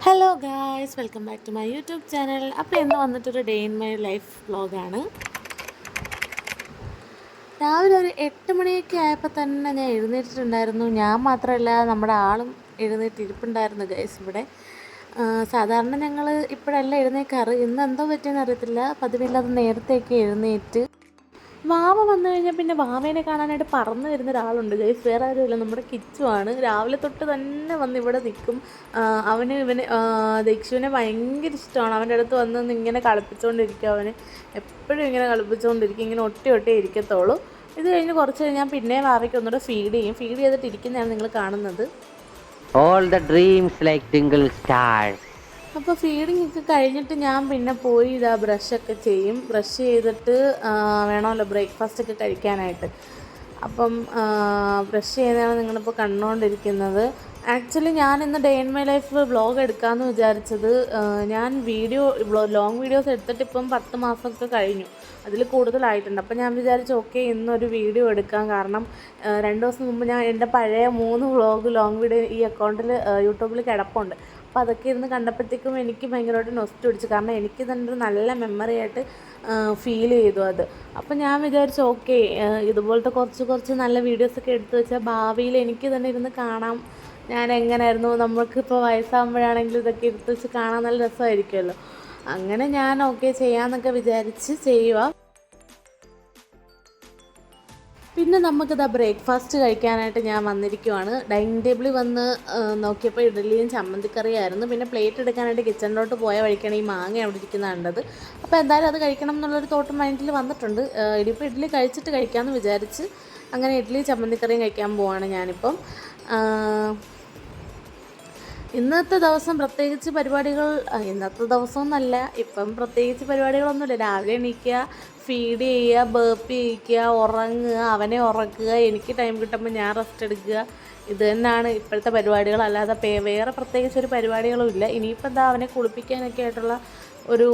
Hello guys, welcome back to my YouTube channel. അപ്പോൾ ഇന്ന് വന്നിട്ടൊരു ഡേ ഇൻ മൈ ലൈഫ് വ്ളോഗാണ്. രാവിലെ ഒരു 8 മണിയൊക്കെ ആയപ്പോൾ തന്നെ ഞാൻ എഴുന്നേറ്റിട്ടുണ്ടായിരുന്നു. ഞാൻ മാത്രമല്ല, നമ്മുടെ ആളും എഴുന്നേറ്റിരിപ്പുണ്ടായിരുന്നു ഗൈസ് ഇവിടെ. സാധാരണ ഞങ്ങൾ ഇപ്പോഴല്ല എഴുന്നേൽക്കാറ്. ഇന്ന് എന്തോ പറ്റിയെന്ന് അറിയത്തില്ല, പതിവില്ലാതെ നേരത്തെയൊക്കെ എഴുന്നേറ്റ്. വാവ വന്നു കഴിഞ്ഞാൽ പിന്നെ വാവേനെ കാണാനായിട്ട് പറന്ന് വരുന്ന ഒരാളുണ്ട് ഗൈസ്. വേറെ ആരുമില്ല, നമ്മുടെ കിച്ചുവാണ്. രാവിലെ തൊട്ട് തന്നെ വന്ന് ഇവിടെ നിൽക്കും. ഇവന് ദക്ഷുവിനെ ഭയങ്കര ഇഷ്ടമാണ്. അവൻ്റെ അടുത്ത് വന്ന് ഇങ്ങനെ കളിപ്പിച്ചുകൊണ്ടിരിക്കും. അവന് എപ്പോഴും ഇങ്ങനെ കളിപ്പിച്ചുകൊണ്ടിരിക്കും, ഇങ്ങനെ ഒട്ടി ഒട്ടി ഇരിക്കത്തുള്ളൂ. ഇത് കഴിഞ്ഞ് കുറച്ച് കഴിഞ്ഞാൽ പിന്നെ വാവയ്ക്ക് ഒന്നുകൂടെ ഫീഡ് ചെയ്യും. ഫീഡ് ചെയ്തിട്ട് ഇരിക്കുന്നതാണ് നിങ്ങൾ കാണുന്നത്. All the dreams like twinkle stars. അപ്പോൾ ഫീഡിങ് ഒക്കെ കഴിഞ്ഞിട്ട് ഞാൻ പിന്നെ പോയി ബ്രഷൊക്കെ ചെയ്യും. ബ്രഷ് ചെയ്തിട്ട് വേണമല്ലോ ബ്രേക്ക്ഫാസ്റ്റ് ഒക്കെ കഴിക്കാനായിട്ട്. അപ്പം ബ്രഷ് ചെയ്യുന്നതാണ് നിങ്ങളിപ്പോൾ കണ്ടുകൊണ്ടിരിക്കുന്നത്. ആക്ച്വലി ഞാൻ ഇന്ന് day in my life vlog എടുക്കാമെന്ന് വിചാരിച്ചത്. ഞാൻ ലോങ് വീഡിയോസ് എടുത്തിട്ട് ഇപ്പം 10 മാസമൊക്കെ കഴിഞ്ഞു, അതിൽ കൂടുതലായിട്ടുണ്ട്. അപ്പം ഞാൻ വിചാരിച്ചു ഓക്കെ ഇന്നൊരു വീഡിയോ എടുക്കാം. കാരണം 2 ദിവസം മുമ്പ് ഞാൻ എൻ്റെ പഴയ 3 വ്ളോഗ് ലോങ് വീഡിയോ ഈ അക്കൗണ്ടിൽ യൂട്യൂബിൽ കിടപ്പുണ്ട്. അപ്പോൾ അതൊക്കെ ഇരുന്ന് കണ്ടപ്പോഴത്തേക്കും എനിക്ക് ഭയങ്കരമായിട്ട് നൊസ്റ്റു പിടിച്ചു. കാരണം എനിക്ക് തന്നെ ഒരു നല്ല മെമ്മറി ആയിട്ട് ഫീൽ ചെയ്തു അത്. അപ്പോൾ ഞാൻ വിചാരിച്ചു ഓക്കെ ഇതുപോലത്തെ കുറച്ച് നല്ല വീഡിയോസൊക്കെ എടുത്തു വെച്ചാൽ ഭാവിയിൽ എനിക്ക് തന്നെ ഇരുന്ന് കാണാം ഞാൻ എങ്ങനെയായിരുന്നു. നമുക്കിപ്പോൾ വയസ്സാകുമ്പോഴാണെങ്കിലും ഇതൊക്കെ എടുത്ത് വെച്ച് കാണാൻ നല്ല രസമായിരിക്കുമല്ലോ. അങ്ങനെ ഞാൻ ഓക്കെ ചെയ്യാമെന്നൊക്കെ വിചാരിച്ച് ചെയ്യുക. പിന്നെ നമുക്കിതാ ബ്രേക്ക്ഫാസ്റ്റ് കഴിക്കാനായിട്ട് ഞാൻ വന്നിരിക്കുവാണ്. ഡൈനിങ് ടേബിളിൽ വന്ന് നോക്കിയപ്പോൾ ഇഡ്ഡലിയും ചമ്മന്തിക്കറിയായിരുന്നു. പിന്നെ പ്ലേറ്റ് എടുക്കാനായിട്ട് കിച്ചണിലോട്ട് പോയ വഴിക്കാണ് ഈ മാങ്ങ അവിടെ ഇരിക്കുന്നത് കണ്ടത്. അപ്പോൾ എന്തായാലും അത് കഴിക്കണം എന്നുള്ളൊരു തോട്ട് മൈൻഡിൽ വന്നിട്ടുണ്ട്. ഇനിയിപ്പോൾ ഇഡ്ഡലി കഴിച്ചിട്ട് കഴിക്കാമെന്ന് വിചാരിച്ച് അങ്ങനെ ഇഡ്ഡലിയും ചമ്മന്തിക്കറിയും കഴിക്കാൻ പോവാണ് ഞാനിപ്പം. ഇന്നത്തെ ദിവസം പ്രത്യേകിച്ച് പരിപാടികൾ, ഇന്നത്തെ ദിവസമൊന്നുമല്ല, ഇപ്പം പ്രത്യേകിച്ച് പരിപാടികളൊന്നുമില്ല. രാവിലെ എണീക്കുക, ഫീഡ് ചെയ്യുക, ബേപ്പി ചെയ്യിക്കുക, ഉറങ്ങുക, അവനെ ഉറക്കുക, എനിക്ക് ടൈം കിട്ടുമ്പോൾ ഞാൻ റെസ്റ്റ് എടുക്കുക. ഇത് തന്നെയാണ് ഇപ്പോഴത്തെ പരിപാടികൾ. അല്ലാതെ വേറെ പ്രത്യേകിച്ച് ഒരു പരിപാടികളും ഇല്ല. ഇനിയിപ്പോൾ എന്താ അവനെ കുളിപ്പിക്കാനൊക്കെ ആയിട്ടുള്ള ഒരു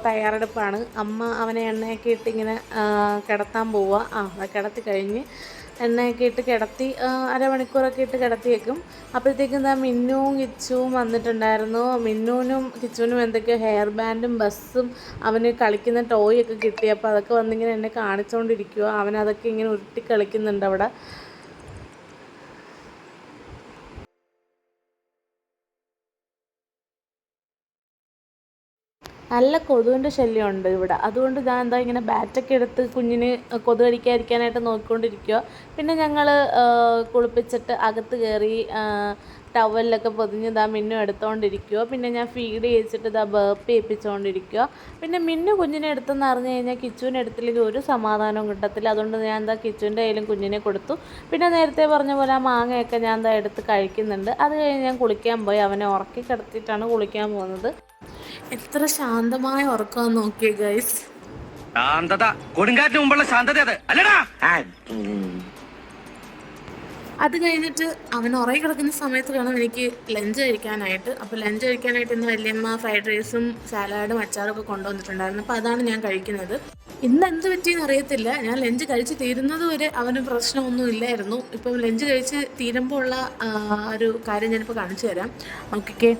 തയ്യാറെടുപ്പാണ്. അമ്മ അവനെ എണ്ണയൊക്കെ ഇട്ട് ഇങ്ങനെ കിടത്താൻ പോവുക. കിടത്തി കഴിഞ്ഞ് എണ്ണയൊക്കെ ഇട്ട് കിടത്തി അരമണിക്കൂറൊക്കെ ഇട്ട് കിടത്തി വെക്കും. അപ്പോഴത്തേക്കും എന്താ മിന്നുവും കിച്ചുവും വന്നിട്ടുണ്ടായിരുന്നു. മിന്നുവിനും കിച്ചുവിനും എന്തൊക്കെയോ ഹെയർ ബാൻഡും ബസ്സും അവന് കളിക്കുന്ന ടോയൊക്കെ കിട്ടി. അപ്പോൾ അതൊക്കെ വന്നിങ്ങനെ എന്നെ കാണിച്ചുകൊണ്ടിരിക്കുക. അവനതൊക്കെ ഇങ്ങനെ ഉരുട്ടി കളിക്കുന്നുണ്ട് അവിടെ. നല്ല കൊതുകിൻ്റെ ശല്യമുണ്ട് ഇവിടെ. അതുകൊണ്ട് ഞാൻ എന്താ ഇങ്ങനെ ബാറ്റൊക്കെ എടുത്ത് കുഞ്ഞിന് കൊതു കടിക്കാതിരിക്കാനായിട്ട് നോക്കിക്കൊണ്ടിരിക്കുക. പിന്നെ ഞങ്ങൾ കുളിപ്പിച്ചിട്ട് അകത്ത് കയറി ടവലിലൊക്കെ പൊതിഞ്ഞ് മിന്നു എടുത്തുകൊണ്ടിരിക്കുക. പിന്നെ ഞാൻ ഫീഡ് ചെയ്യിച്ചിട്ട് ബേപ്പ് ചെയ്യിപ്പിച്ചുകൊണ്ടിരിക്കുക. പിന്നെ മിന്നു കുഞ്ഞിനെ എടുത്തെന്ന് അറിഞ്ഞു കഴിഞ്ഞാൽ കിച്ചുവിനെ എടുത്തില്ലെങ്കിൽ ഒരു സമാധാനവും കിട്ടത്തില്ല. അതുകൊണ്ട് ഞാൻ കിച്ചുവിൻ്റെ കയ്യിലും കുഞ്ഞിനെ കൊടുത്തു. പിന്നെ നേരത്തെ പറഞ്ഞ പോലെ ആ മാങ്ങയൊക്കെ ഞാൻ എടുത്ത് കഴിക്കുന്നുണ്ട്. അത് കഴിഞ്ഞ് ഞാൻ കുളിക്കാൻ പോയി. അവനെ ഉറക്കി കിടത്തിയിട്ടാണ് കുളിക്കാൻ പോകുന്നത്. എത്ര ശാന്തമായ ഉറക്കമാണെന്ന് നോക്കിയേ ഗൈസ്. ശാന്തത കൊടുങ്കാറ്റിന് മുമ്പുള്ള ശാന്തത അത് അല്ലടാ. അത് കഴിഞ്ഞിട്ട് അവൻ ഉറങ്ങി കിടക്കുന്ന സമയത്ത് വേണം എനിക്ക് ലഞ്ച് കഴിക്കാനായിട്ട്. അപ്പോൾ ലഞ്ച് കഴിക്കാനായിട്ട് ഇന്ന് വല്യമ്മ ഫ്രൈഡ് റൈസും സാലാഡും അച്ചാറും ഒക്കെ കൊണ്ടുവന്നിട്ടുണ്ടായിരുന്നു. അപ്പോൾ അതാണ് ഞാൻ കഴിക്കുന്നത്. ഇന്ന് എന്ത് പറ്റിയെന്ന് അറിയത്തില്ല. ഞാൻ ലഞ്ച് കഴിച്ച് തീരുന്നത് വരെ അവന് പ്രശ്നമൊന്നും ഇല്ലായിരുന്നു. ഇപ്പം ലഞ്ച് കഴിച്ച് തീരുമ്പോൾ ഉള്ള ഒരു കാര്യം ഞാനിപ്പോൾ കാണിച്ചു തരാം. നോക്കിക്കേ.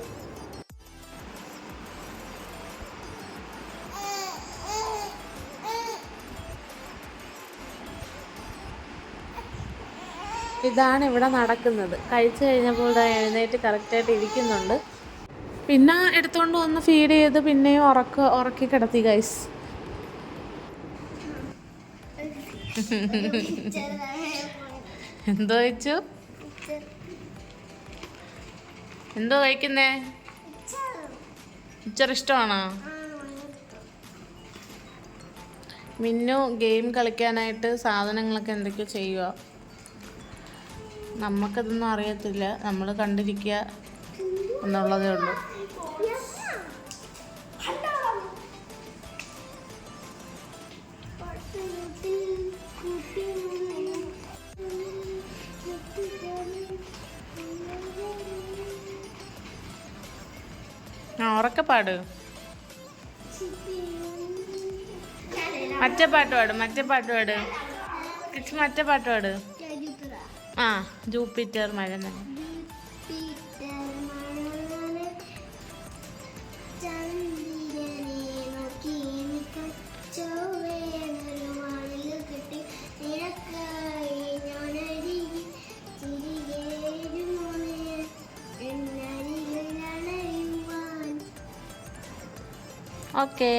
ഇതാണ് ഇവിടെ നടക്കുന്നത്. കഴിച്ചു കഴിഞ്ഞപ്പോൾ എഴുന്നേറ്റ് കറക്റ്റായിട്ട് ഇരിക്കുന്നുണ്ട്. പിന്നെ എടുത്തുകൊണ്ട് വന്ന് ഫീഡ് ചെയ്ത് പിന്നെയും ഉറക്കി കിടത്തി ഗൈസ്. എന്തോ കഴിച്ചു? എന്തോ കഴിക്കുന്നേ? ഇച്ചിരി ഇഷ്ടമാണോ? മിന്നു ഗെയിം കളിക്കാനായിട്ട് സാധനങ്ങളൊക്കെ എന്തൊക്കെയോ ചെയ്യുക. നമുക്കതൊന്നും അറിയത്തില്ല, നമ്മൾ കണ്ടിരിക്കുക എന്നുള്ളതേ ഉള്ളൂ. ഉറക്കെ പാട്. മറ്റേ പാട്ട് പാട്. മറ്റേ പാട്ട് പാട്. ജൂപ്പിറ്റർ മഴ. ഓക്കേ.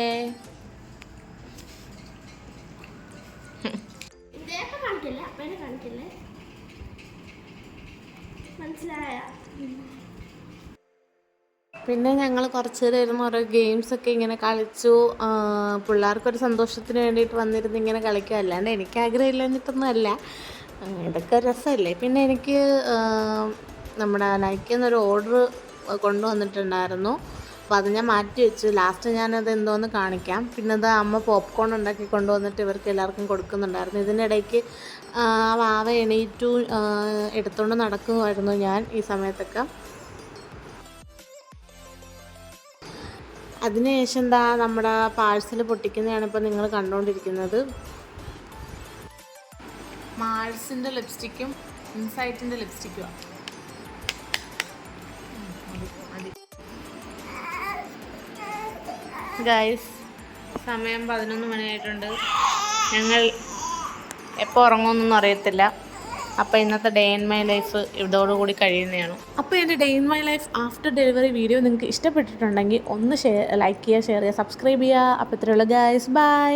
പിന്നെ ഞങ്ങൾ കുറച്ച് നേരം ഇരുന്ന് ഓരോ ഗെയിംസൊക്കെ ഇങ്ങനെ കളിച്ചു. പിള്ളേർക്കൊരു സന്തോഷത്തിന് വേണ്ടിയിട്ട് വന്നിരുന്ന് ഇങ്ങനെ കളിക്കുക. അല്ലാണ്ട് എനിക്ക് ആഗ്രഹമില്ല എന്നിട്ടൊന്നും അല്ല, ഇതൊക്കെ രസമല്ലേ. പിന്നെ എനിക്ക് നമ്മുടെ നൈക്കിൽ നിന്നൊരു ഓർഡർ കൊണ്ടുവന്നിട്ടുണ്ടായിരുന്നു. അപ്പോൾ അത് ഞാൻ മാറ്റി വെച്ചു. ലാസ്റ്റ് ഞാനത് എന്തോന്ന് കാണിക്കാം. പിന്നെ അത് അമ്മ പോപ്കോൺ ഉണ്ടാക്കി കൊണ്ടുവന്നിട്ട് ഇവർക്ക് എല്ലാവർക്കും കൊടുക്കുന്നുണ്ടായിരുന്നു. ഇതിനിടയ്ക്ക് വാവ എണീറ്റു എടുത്തുകൊണ്ട് നടക്കുമായിരുന്നു ഞാൻ ഈ സമയത്തൊക്കെ. അതിനുശേഷം എന്താ നമ്മുടെ പാഴ്സൽ പൊട്ടിക്കുന്നതാണ് ഇപ്പോൾ നിങ്ങൾ കണ്ടുകൊണ്ടിരിക്കുന്നത്. മാൾസിൻ്റെ ലിപ്സ്റ്റിക്കും ഇൻസൈറ്റിൻ്റെ ലിപ്സ്റ്റിക്കുമാണ്. ഗൈസ്, സമയം 11 മണിയായിട്ടുണ്ട്. ഞങ്ങൾ എപ്പോൾ ഉറങ്ങുമെന്നൊന്നും അറിയത്തില്ല. അപ്പോൾ ഇന്നത്തെ ഡേ ഇൻ മൈ ലൈഫ് ഇതോടുകൂടി കഴിയുന്നതാണ്. അപ്പോൾ എൻ്റെ day in my life after delivery video നിങ്ങൾക്ക് ഇഷ്ടപ്പെട്ടിട്ടുണ്ടെങ്കിൽ ഒന്ന് ലൈക്ക് ചെയ്യുക, ഷെയർ ചെയ്യുക, സബ്സ്ക്രൈബ് ചെയ്യുക. അപ്പോൾ ഇത്രയുള്ള ഗൈസ്, ബൈ.